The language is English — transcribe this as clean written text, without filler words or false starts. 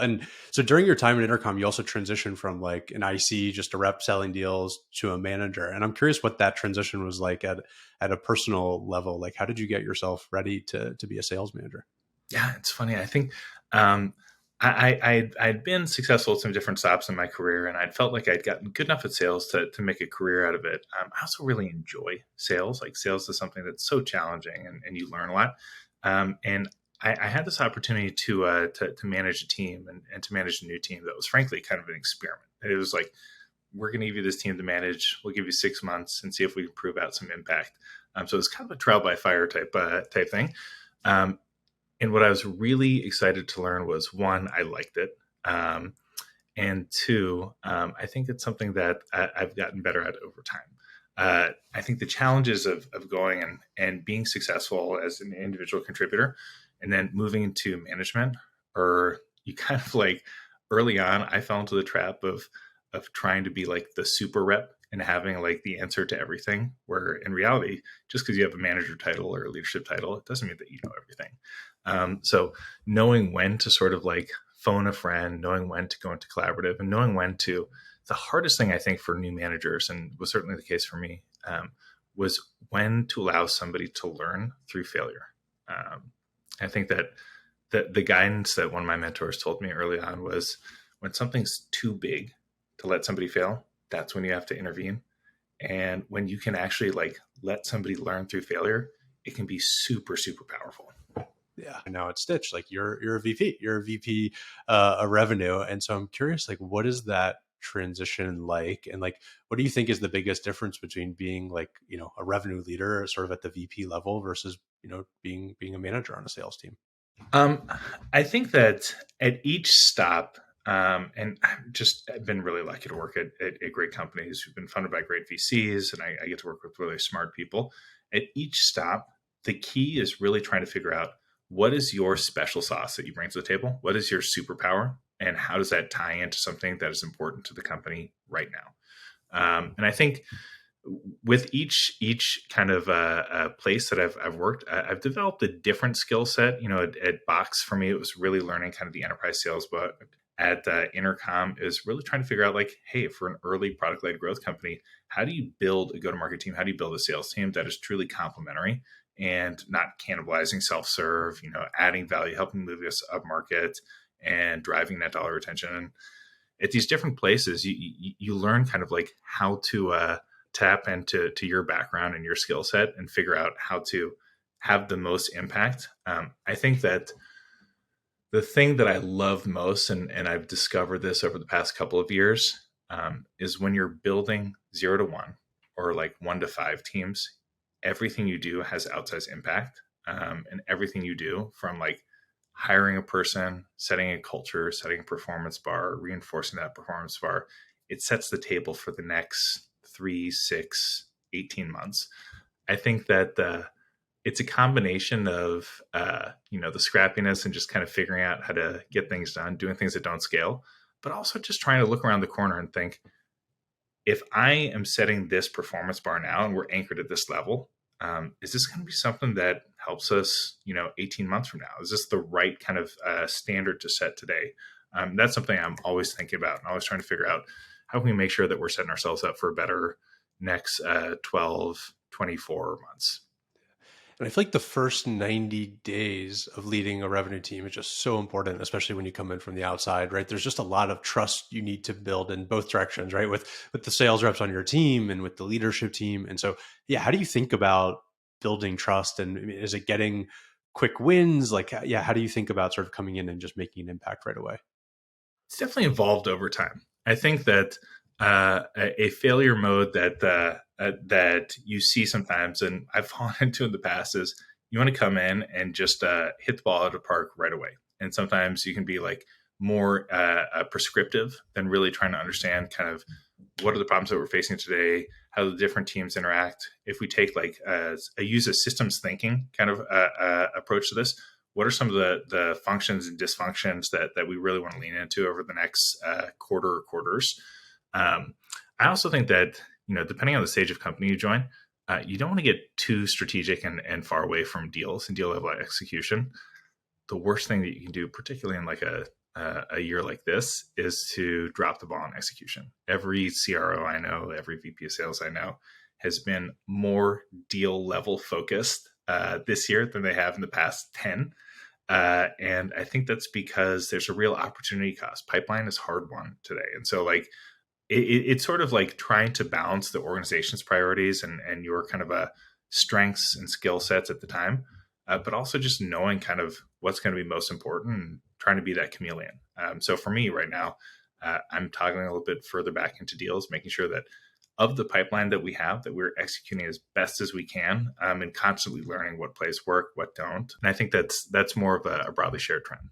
And so during your time at Intercom, you also transitioned from like an IC, just a rep selling deals, to a manager. And I'm curious what that transition was like at a personal level. Like, how did you get yourself ready to be a sales manager? Yeah, it's funny. I think um, I'd been successful at some different stops in my career, and I'd felt like I'd gotten good enough at sales to make a career out of it. I also really enjoy sales. Like sales is something that's so challenging, and you learn a lot. And I had this opportunity to manage a team and to manage a new team that was frankly kind of an experiment. It was like, we're going to give you this team to manage. We'll give you 6 months and see if we can prove out some impact. So it's kind of a trial by fire type thing. Um, and what I was really excited to learn was, one, I liked it. And two, I think it's something that I've gotten better at over time. I think the challenges of going and being successful as an individual contributor and then moving into management, or you kind of like early on, I fell into the trap of trying to be like the super rep and having like the answer to everything, where in reality, just because you have a manager title or a leadership title, it doesn't mean that you know everything. So knowing when to sort of like phone a friend, knowing when to go into collaborative, and knowing when to, the hardest thing I think for new managers, and was certainly the case for me, was when to allow somebody to learn through failure. I think that the guidance that one of my mentors told me early on was, when something's too big to let somebody fail, that's when you have to intervene. And when you can actually like let somebody learn through failure, it can be super, super powerful. Yeah, now at Stytch, like you're a VP, you're a VP of revenue, and so I'm curious, like, what is that transition like, and like, what do you think is the biggest difference between being like, a revenue leader, sort of at the VP level, versus being a manager on a sales team? Um, I think that at each stop, and I've just been really lucky to work at great companies who've been funded by great VCs, and I get to work with really smart people. At each stop, the key is really trying to figure out, what is your special sauce that you bring to the table? What is your superpower? And how does that tie into something that is important to the company right now? And I think with each kind of place that I've worked, I've developed a different skill set. At Box, for me, it was really learning kind of the enterprise sales, but at Intercom is really trying to figure out like, hey, for an early product led growth company, how do you build a go to market team? How do you build a sales team that is truly complementary and not cannibalizing self serve? Adding value, helping move us up market, and driving net dollar retention. And at these different places, you learn kind of like how to tap into your background and your skill set and figure out how to have the most impact. I think that the thing that I love most, and I've discovered this over the past couple of years, is when you're building 0 to 1 or like 1 to 5 teams, everything you do has outsized impact. And everything you do, from like hiring a person, setting a culture, setting a performance bar, reinforcing that performance bar, it sets the table for the next 3, 6, 18 months. I think that it's a combination of, the scrappiness and just kind of figuring out how to get things done, doing things that don't scale, but also just trying to look around the corner and think, if I am setting this performance bar now and we're anchored at this level, is this going to be something that helps us, 18 months from now? Is this the right kind of standard to set today? That's something I'm always thinking about and always trying to figure out, how can we make sure that we're setting ourselves up for a better next 12, 24 months. And I feel like the first 90 days of leading a revenue team is just so important, especially when you come in from the outside, right? There's just a lot of trust you need to build in both directions, right? With the sales reps on your team and with the leadership team. And so, yeah, how do you think about building trust? And I mean, is it getting quick wins? Like, yeah, how do you think about sort of coming in and just making an impact right away? It's definitely evolved over time. I think that a failure mode that you see sometimes, and I've fallen into in the past, is you want to come in and just hit the ball out of the park right away. And sometimes you can be like more prescriptive than really trying to understand kind of what are the problems that we're facing today, how the different teams interact. If we take like I use a systems thinking kind of approach to this, what are some of the functions and dysfunctions that we really want to lean into over the next quarter or quarters? I also think that, depending on the stage of company you join, you don't want to get too strategic and far away from deals and deal level execution. The worst thing that you can do, particularly in like a a year like this is to drop the ball on execution. Every CRO I know, every VP of sales I know has been more deal level focused this year than they have in the past 10. And I think that's because there's a real opportunity cost. Pipeline is hard won today. And so like it's sort of like trying to balance the organization's priorities and your kind of a strengths and skill sets at the time, but also just knowing kind of what's going to be most important and trying to be that chameleon. So for me right now, I'm toggling a little bit further back into deals, making sure that of the pipeline that we have, that we're executing as best as we can, and constantly learning what plays work, what don't. And I think that's more of a broadly shared trend.